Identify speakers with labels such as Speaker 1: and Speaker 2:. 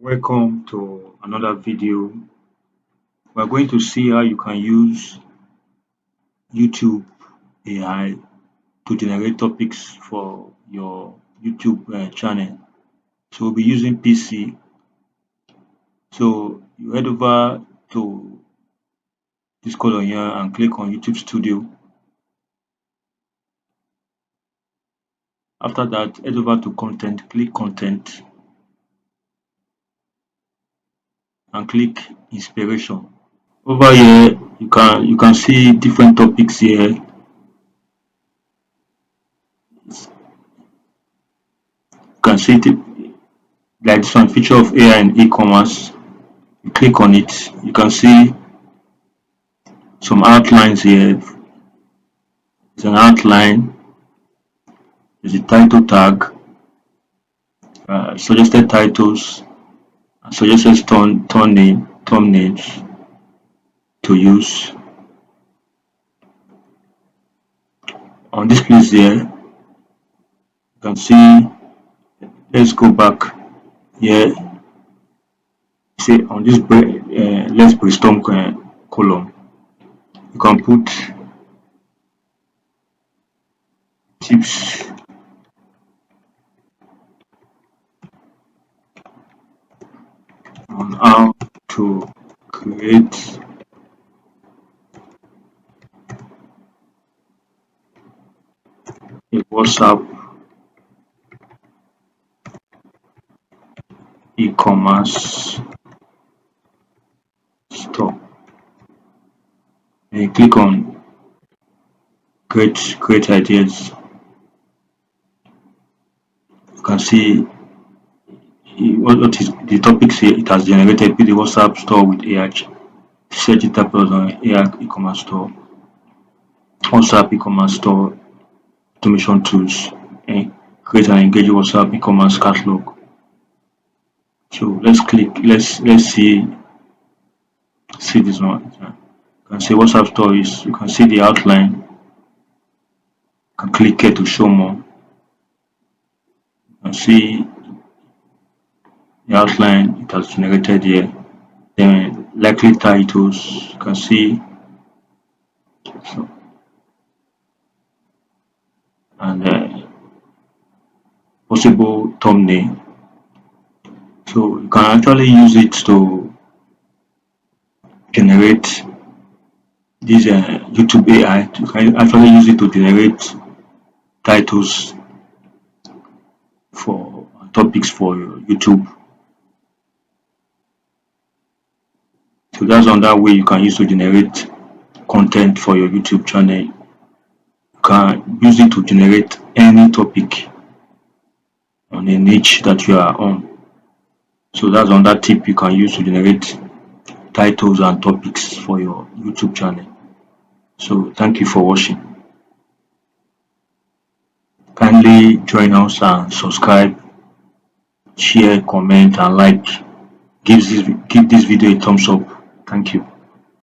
Speaker 1: Welcome to another video. We're going to see how you can use YouTube AI to generate topics for your YouTube channel. So we'll be using PC. So you head over to this column here and click on YouTube Studio. After that, head over to Content, click Content and click Inspiration. Over here, you can see different topics here. You can see like this one, feature of AI in e-commerce. You click on it, you can see some outlines here. It's an outline, there's a title tag, suggested titles, and suggested thumbnails to use. On this place here, you can see, let's go back here. Say on this let's brainstorm column, you can put tips on how to create a WhatsApp e-commerce store. And you click on create ideas. You can see what is the topics here. It has generated the WhatsApp store with AI. Search it up on AI e-commerce store, WhatsApp e-commerce store, automation tools, and create and engage WhatsApp e-commerce catalog. So let's see this one. You can see WhatsApp stories. You can see the outline. You can click here to show more. You can see the outline it has generated here. Then likely titles. You can see, and possible thumbnail. So you can actually use it to generate this YouTube AI. You can actually use it to generate titles for topics for YouTube. So that's another way you can use to generate content for your YouTube channel. You can use it to generate any topic on a niche that you are on. So that's another tip you can use to generate titles and topics for your YouTube channel. So thank you for watching. Kindly join us and subscribe, share, comment and like. Give this video a thumbs up. Thank you.